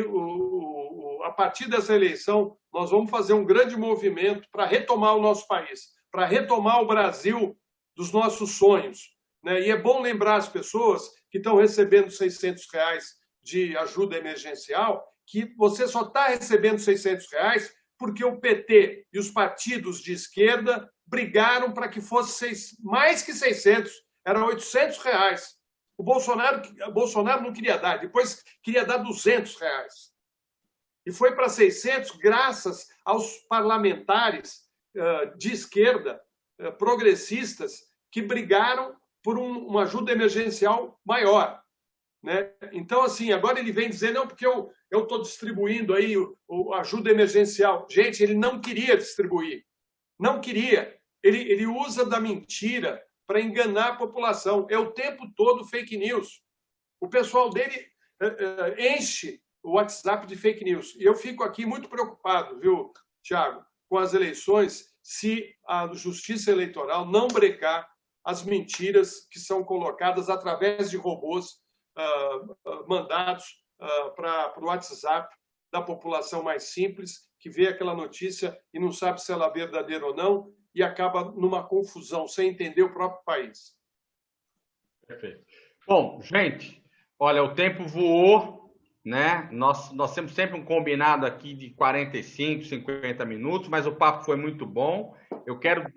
a partir dessa eleição, nós vamos fazer um grande movimento para retomar o nosso país, para retomar o Brasil dos nossos sonhos, né? E é bom lembrar as pessoas que estão recebendo R$600 de ajuda emergencial, que você só está recebendo R$600 porque o PT e os partidos de esquerda brigaram para que fosse mais que 600, eram R$800. O Bolsonaro não queria dar, depois queria dar R$200. E foi para 600 graças aos parlamentares de esquerda, progressistas, que brigaram por uma ajuda emergencial maior, né? Então, assim, agora ele vem dizer, não, porque eu estou distribuindo aí a ajuda emergencial. Gente, ele não queria distribuir. Não queria. Ele usa da mentira para enganar a população. É o tempo todo fake news. O pessoal dele enche o WhatsApp de fake news. E eu fico aqui muito preocupado, viu, Tiago, com as eleições, se a Justiça Eleitoral não brecar as mentiras que são colocadas através de robôs mandados para o WhatsApp da população mais simples, que vê aquela notícia e não sabe se ela é verdadeira ou não, e acaba numa confusão, sem entender o próprio país. Perfeito. Bom, gente, olha, o tempo voou, né? Nós temos sempre um combinado aqui de 45, 50 minutos, mas o papo foi muito bom. Eu quero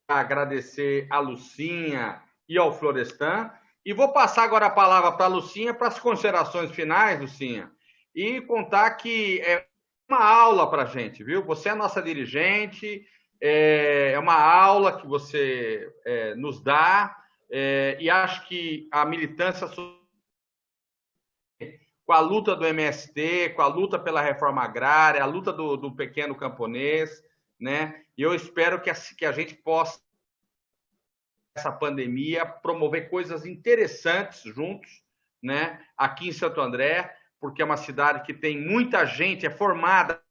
agradecer a Lucinha e ao Florestan, e vou passar agora a palavra para a Lucinha para as considerações finais, Lucinha, e contar que é uma aula para a gente, viu? Você é a nossa dirigente, é uma aula que você nos dá, e acho que a militância com a luta do MST, com a luta pela reforma agrária, a luta do pequeno camponês, né? E eu espero que a gente possa, essa pandemia, promover coisas interessantes juntos, né? Aqui em Santo André, porque é uma cidade que tem muita gente, é formada,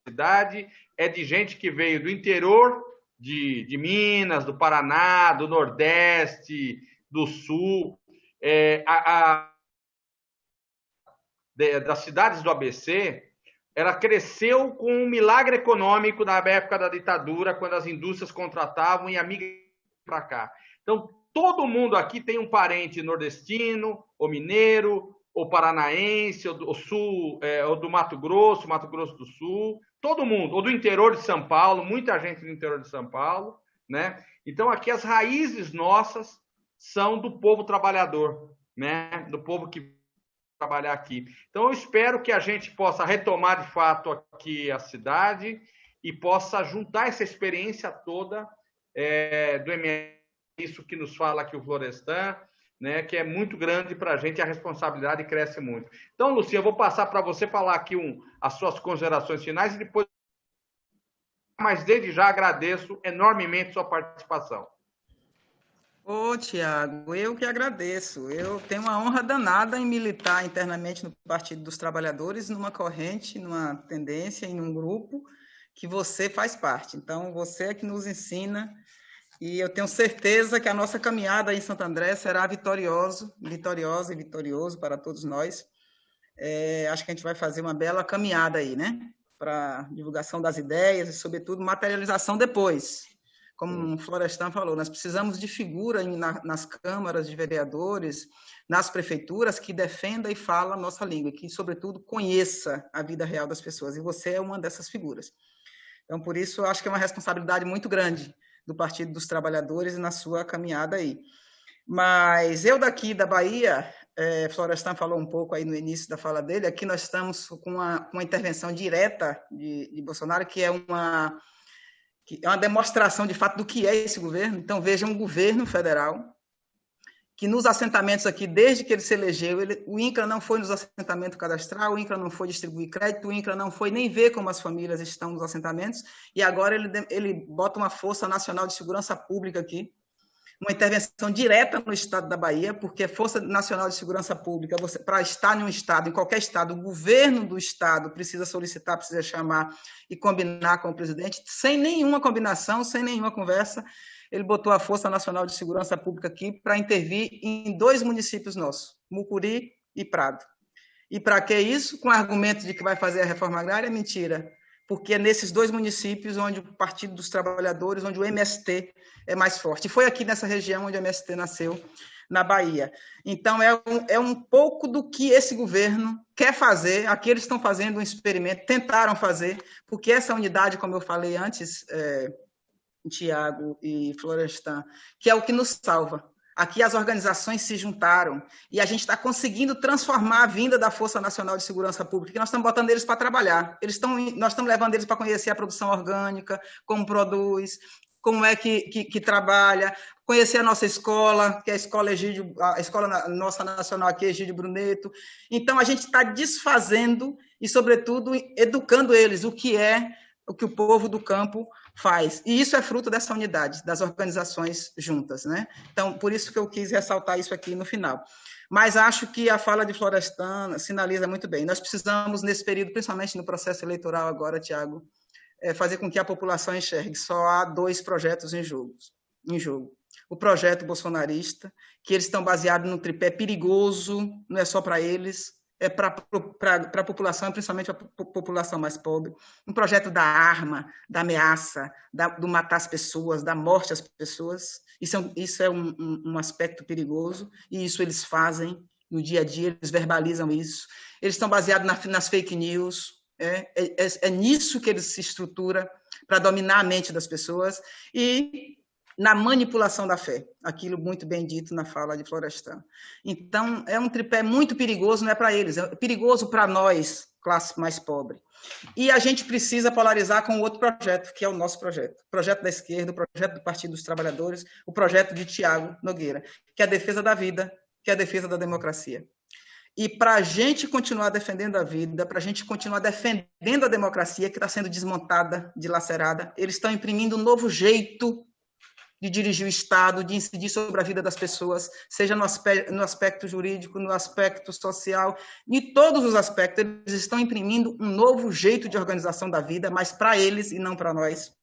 a cidade é de gente que veio do interior de Minas, do Paraná, do Nordeste, do Sul, das cidades do ABC, ela cresceu com um milagre econômico na época da ditadura, quando as indústrias contratavam e amigas para cá. Então, todo mundo aqui tem um parente nordestino, ou mineiro, ou paranaense, ou sul, ou do Mato Grosso do Sul, todo mundo, ou do interior de São Paulo, muita gente do interior de São Paulo, né? Então, aqui as raízes nossas são do povo trabalhador, né? Do povo que trabalhar aqui. Então, eu espero que a gente possa retomar, de fato, aqui a cidade e possa juntar essa experiência toda do MS, isso que nos fala aqui o Florestan, né, que é muito grande para a gente, a responsabilidade cresce muito. Então, Lucinha, eu vou passar para você falar aqui as suas considerações finais e depois, mas desde já agradeço enormemente sua participação. Ô, Tiago, eu que agradeço. Eu tenho uma honra danada em militar internamente no Partido dos Trabalhadores, numa corrente, numa tendência e num grupo que você faz parte. Então, você é que nos ensina, e eu tenho certeza que a nossa caminhada em Santo André será vitoriosa e vitorioso para todos nós. Acho que a gente vai fazer uma bela caminhada aí, né? Para divulgação das ideias e, sobretudo, materialização depois. Como o Florestan falou, nós precisamos de figura nas câmaras de vereadores, nas prefeituras, que defenda e fala a nossa língua, que, sobretudo, conheça a vida real das pessoas. E você é uma dessas figuras. Então, por isso, eu acho que é uma responsabilidade muito grande do Partido dos Trabalhadores na sua caminhada aí. Mas eu daqui da Bahia, Florestan falou um pouco aí no início da fala dele, aqui nós estamos com uma intervenção direta de Bolsonaro, que é uma demonstração, de fato, do que é esse governo. Então, veja um governo federal que nos assentamentos aqui, desde que ele se elegeu, o INCRA não foi nos assentamentos cadastrar, o INCRA não foi distribuir crédito, o INCRA não foi nem ver como as famílias estão nos assentamentos, e agora ele bota uma Força Nacional de Segurança Pública aqui, uma intervenção direta no estado da Bahia, porque a Força Nacional de Segurança Pública, para estar em um estado, em qualquer estado, o governo do estado precisa solicitar, precisa chamar e combinar com o presidente, sem nenhuma combinação, sem nenhuma conversa. Ele botou a Força Nacional de Segurança Pública aqui para intervir em 2 municípios nossos, Mucuri e Prado. E para que isso? Com o argumento de que vai fazer a reforma agrária? Mentira. Porque é nesses 2 municípios onde o Partido dos Trabalhadores, onde o MST é mais forte. E foi aqui nessa região onde o MST nasceu, na Bahia. Então, é um pouco do que esse governo quer fazer. Aqui eles estão fazendo um experimento, tentaram fazer, porque essa unidade, como eu falei antes, Tiago e Florestan, que é o que nos salva. Aqui as organizações se juntaram e a gente está conseguindo transformar a vinda da Força Nacional de Segurança Pública, que nós estamos botando eles para trabalhar. Nós estamos levando eles para conhecer a produção orgânica, como produz, como é que trabalha, conhecer a nossa escola, que é a escola nossa nacional aqui, Egídio Bruneto. Então, a gente está desfazendo e, sobretudo, educando eles, o que o povo do campo faz. E isso é fruto dessa unidade, das organizações juntas, né? Então, por isso que eu quis ressaltar isso aqui no final. Mas acho que a fala de Florestan sinaliza muito bem. Nós precisamos, nesse período, principalmente no processo eleitoral agora, Tiago, fazer com que a população enxergue. Só há 2 projetos em jogo. O projeto bolsonarista, que eles estão baseados no tripé perigoso, não é só para eles, é para a população, principalmente a população mais pobre. Um projeto da arma, da ameaça, do matar as pessoas, da morte às pessoas. Isso é um aspecto perigoso, e isso eles fazem no dia a dia, eles verbalizam isso. Eles estão baseados nas fake news, é nisso que eles se estruturam para dominar a mente das pessoas e na manipulação da fé, aquilo muito bem dito na fala de Florestan. Então, é um tripé muito perigoso, não é para eles, é perigoso para nós, classe mais pobre. E a gente precisa polarizar com outro projeto, que é o nosso projeto. O projeto da esquerda, o projeto do Partido dos Trabalhadores, o projeto de Tiago Nogueira, que é a defesa da vida, que é a defesa da democracia. E para a gente continuar defendendo a vida, para a gente continuar defendendo a democracia, que está sendo desmontada, dilacerada, eles estão imprimindo um novo jeito de dirigir o Estado, de incidir sobre a vida das pessoas, seja no aspecto jurídico, no aspecto social, em todos os aspectos, eles estão imprimindo um novo jeito de organização da vida, mas para eles e não para nós.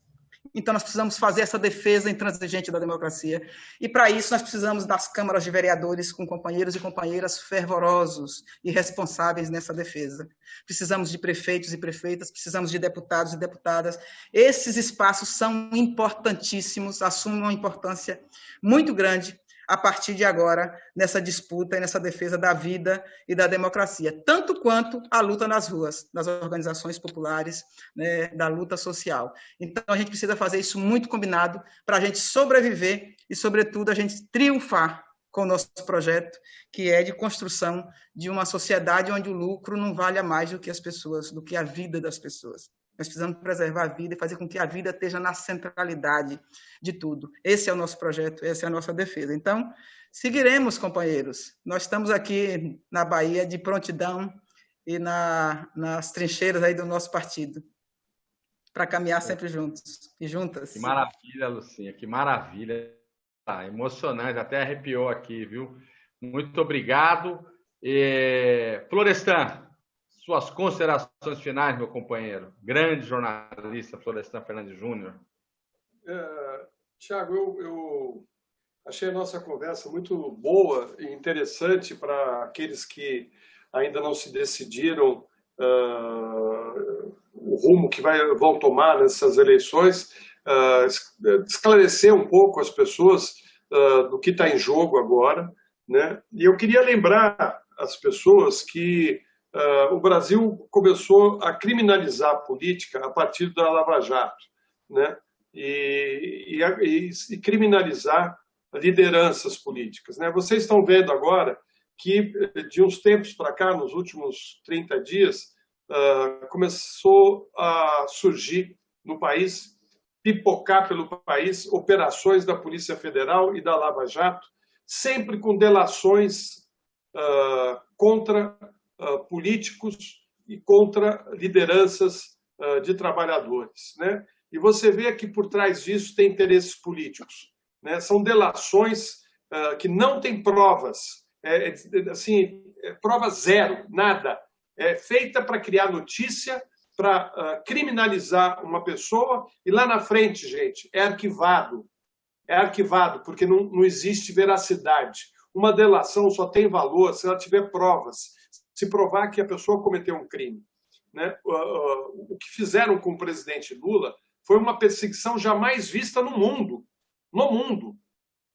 Então, nós precisamos fazer essa defesa intransigente da democracia. E, para isso, nós precisamos das câmaras de vereadores com companheiros e companheiras fervorosos e responsáveis nessa defesa. Precisamos de prefeitos e prefeitas, precisamos de deputados e deputadas. Esses espaços são importantíssimos, assumem uma importância muito grande a partir de agora, nessa disputa e nessa defesa da vida e da democracia, tanto quanto a luta nas ruas, das organizações populares, né, da luta social. Então, a gente precisa fazer isso muito combinado para a gente sobreviver e, sobretudo, a gente triunfar com o nosso projeto, que é de construção de uma sociedade onde o lucro não valha mais do que as pessoas, do que a vida das pessoas. Nós precisamos preservar a vida e fazer com que a vida esteja na centralidade de tudo. Esse é o nosso projeto, essa é a nossa defesa. Então, seguiremos, companheiros. Nós estamos aqui na Bahia de prontidão e nas trincheiras aí do nosso partido, para caminhar sempre juntos e juntas. Que maravilha, Lucinha, que maravilha. Emocionante, até arrepiou aqui, viu? Muito obrigado. Florestan, suas considerações finais, meu companheiro. Grande jornalista, Florestan Fernandes Júnior. Tiago, eu achei a nossa conversa muito boa e interessante para aqueles que ainda não se decidiram o rumo que vão tomar nessas eleições, esclarecer um pouco as pessoas do que está em jogo agora, né? E eu queria lembrar as pessoas que o Brasil começou a criminalizar a política a partir da Lava Jato, né? E criminalizar lideranças políticas, né? Vocês estão vendo agora que, de uns tempos para cá, nos últimos 30 dias, começou a surgir no país, pipocar pelo país, operações da Polícia Federal e da Lava Jato sempre com delações contra políticos e contra lideranças de trabalhadores, né? E você vê que por trás disso tem interesses políticos, né? São delações que não têm provas, prova zero, nada. É feita para criar notícia, para criminalizar uma pessoa, e lá na frente, gente, é arquivado, porque não existe veracidade. Uma delação só tem valor se ela tiver provas, se provar que a pessoa cometeu um crime, né? O que fizeram com o presidente Lula foi uma perseguição jamais vista no mundo,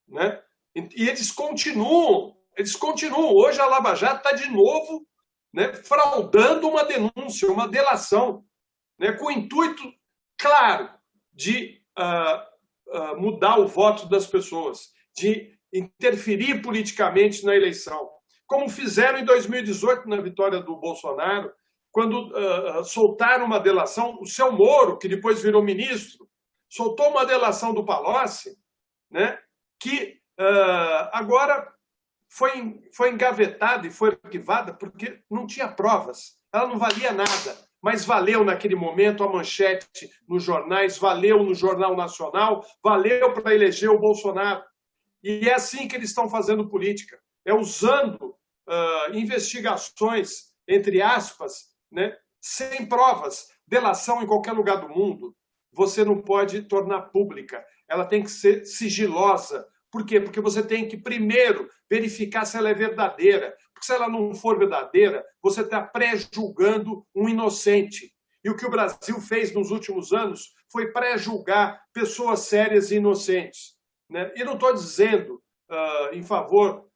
né? E eles continuam. Hoje a Lava Jato está de novo, né, fraudando uma denúncia, uma delação, né, com o intuito, claro, de mudar o voto das pessoas, de interferir politicamente na eleição, como fizeram em 2018 na vitória do Bolsonaro, quando soltaram uma delação, o seu Moro, que depois virou ministro, soltou uma delação do Palocci, né, que agora foi engavetada e foi arquivada porque não tinha provas. Ela não valia nada, mas valeu naquele momento a manchete nos jornais, valeu no Jornal Nacional, valeu para eleger o Bolsonaro. E é assim que eles estão fazendo política. É usando investigações, entre aspas, né, sem provas. Delação em qualquer lugar do mundo, você não pode tornar pública. Ela tem que ser sigilosa. Por quê? Porque você tem que, primeiro, verificar se ela é verdadeira. Porque se ela não for verdadeira, você está pré-julgando um inocente. E o que o Brasil fez nos últimos anos foi pré-julgar pessoas sérias e inocentes, né? E não estou dizendo em favor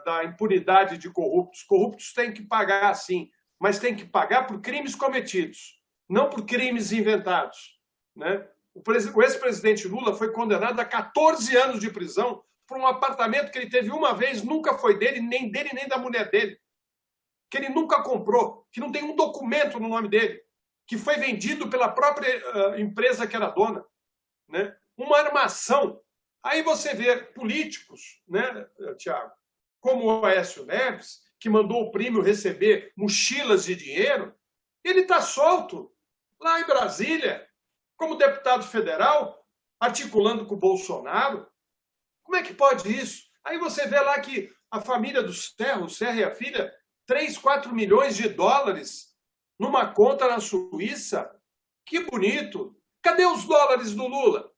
da impunidade de corruptos. Corruptos têm que pagar, sim, mas têm que pagar por crimes cometidos, não por crimes inventados, né? O ex-presidente Lula foi condenado a 14 anos de prisão por um apartamento que ele teve uma vez, nunca foi dele nem da mulher dele, que ele nunca comprou, que não tem um documento no nome dele, que foi vendido pela própria empresa que era dona, né? Uma armação. Aí você vê políticos, né, Tiago, como o Aécio Neves, que mandou o primo receber mochilas de dinheiro, ele está solto lá em Brasília, como deputado federal, articulando com o Bolsonaro. Como é que pode isso? Aí você vê lá que a família do Serra, o Serra e a filha, 3, 4 milhões de dólares numa conta na Suíça. Que bonito! Cadê os dólares do Lula?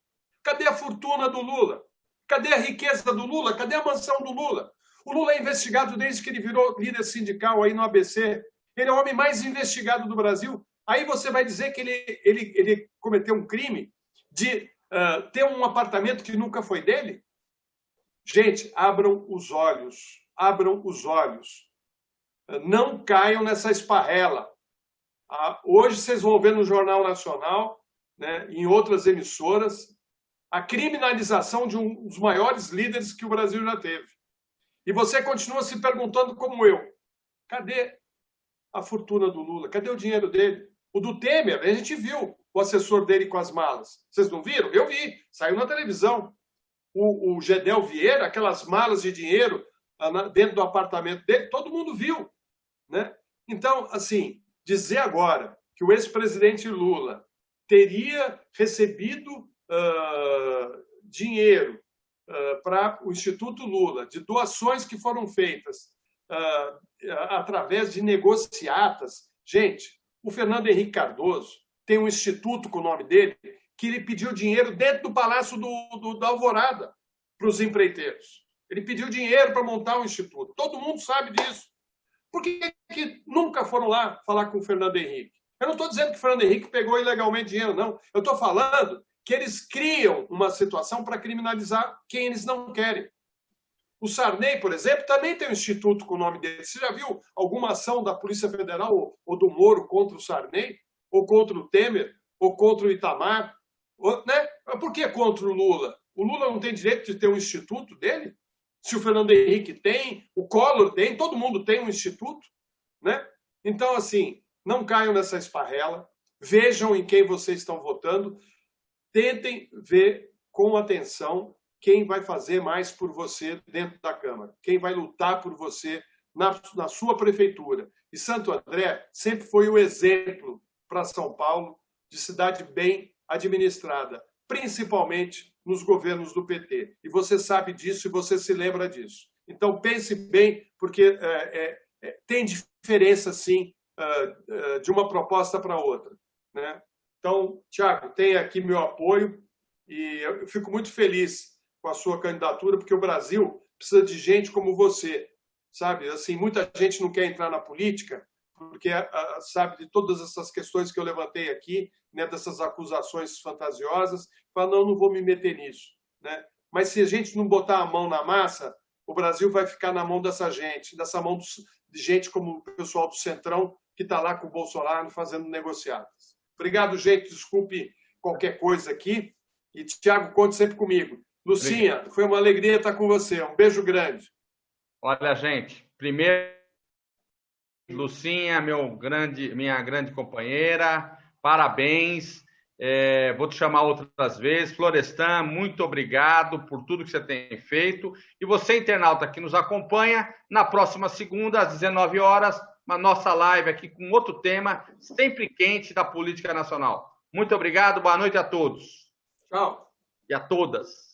Cadê a fortuna do Lula? Cadê a riqueza do Lula? Cadê a mansão do Lula? O Lula é investigado desde que ele virou líder sindical aí no ABC. Ele é o homem mais investigado do Brasil. Aí você vai dizer que ele cometeu um crime de ter um apartamento que nunca foi dele? Gente, abram os olhos. Abram os olhos. Não caiam nessa esparrela. Hoje vocês vão ver no Jornal Nacional, né, em outras emissoras, a criminalização de um dos maiores líderes que o Brasil já teve. E você continua se perguntando como eu. Cadê a fortuna do Lula? Cadê o dinheiro dele? O do Temer, a gente viu o assessor dele com as malas. Vocês não viram? Eu vi. Saiu na televisão. O Gedel Vieira, aquelas malas de dinheiro dentro do apartamento dele, todo mundo viu, né? Então, assim, dizer agora que o ex-presidente Lula teria recebido dinheiro para o Instituto Lula, de doações que foram feitas através de negociatas. Gente, o Fernando Henrique Cardoso tem um instituto com o nome dele que ele pediu dinheiro dentro do Palácio da Alvorada para os empreiteiros. Ele pediu dinheiro para montar um instituto. Todo mundo sabe disso. Por que nunca foram lá falar com o Fernando Henrique? Eu não estou dizendo que o Fernando Henrique pegou ilegalmente dinheiro, não. Eu estou falando que eles criam uma situação para criminalizar quem eles não querem. O Sarney, por exemplo, também tem um instituto com o nome dele. Você já viu alguma ação da Polícia Federal ou do Moro contra o Sarney? Ou contra o Temer? Ou contra o Itamar? Né? Por que contra o Lula? O Lula não tem direito de ter um instituto dele? Se o Fernando Henrique tem, o Collor tem, todo mundo tem um instituto, né? Então, assim, não caiam nessa esparrela, vejam em quem vocês estão votando, tentem ver com atenção quem vai fazer mais por você dentro da Câmara, quem vai lutar por você na sua prefeitura. E Santo André sempre foi o exemplo para São Paulo de cidade bem administrada, principalmente nos governos do PT. E você sabe disso e você se lembra disso. Então, pense bem, porque tem diferença, sim, de uma proposta para outra, né? Então, Thiago, tem aqui meu apoio e eu fico muito feliz com a sua candidatura, porque o Brasil precisa de gente como você, sabe? Assim, muita gente não quer entrar na política porque sabe de todas essas questões que eu levantei aqui, né, dessas acusações fantasiosas, fala, não vou me meter nisso, né? Mas se a gente não botar a mão na massa, o Brasil vai ficar na mão dessa mão de gente como o pessoal do Centrão, que está lá com o Bolsonaro fazendo negociatas. Obrigado, gente. Desculpe qualquer coisa aqui. E, Thiago, conte sempre comigo. Lucinha, foi uma alegria estar com você. Um beijo grande. Olha, gente, primeiro, Lucinha, minha grande companheira, parabéns. Vou te chamar outras vezes. Florestan, muito obrigado por tudo que você tem feito. E você, internauta, que nos acompanha, na próxima segunda, às 19 horas, uma nossa live aqui com outro tema, sempre quente, da política nacional. Muito obrigado, boa noite a todos. Tchau. E a todas.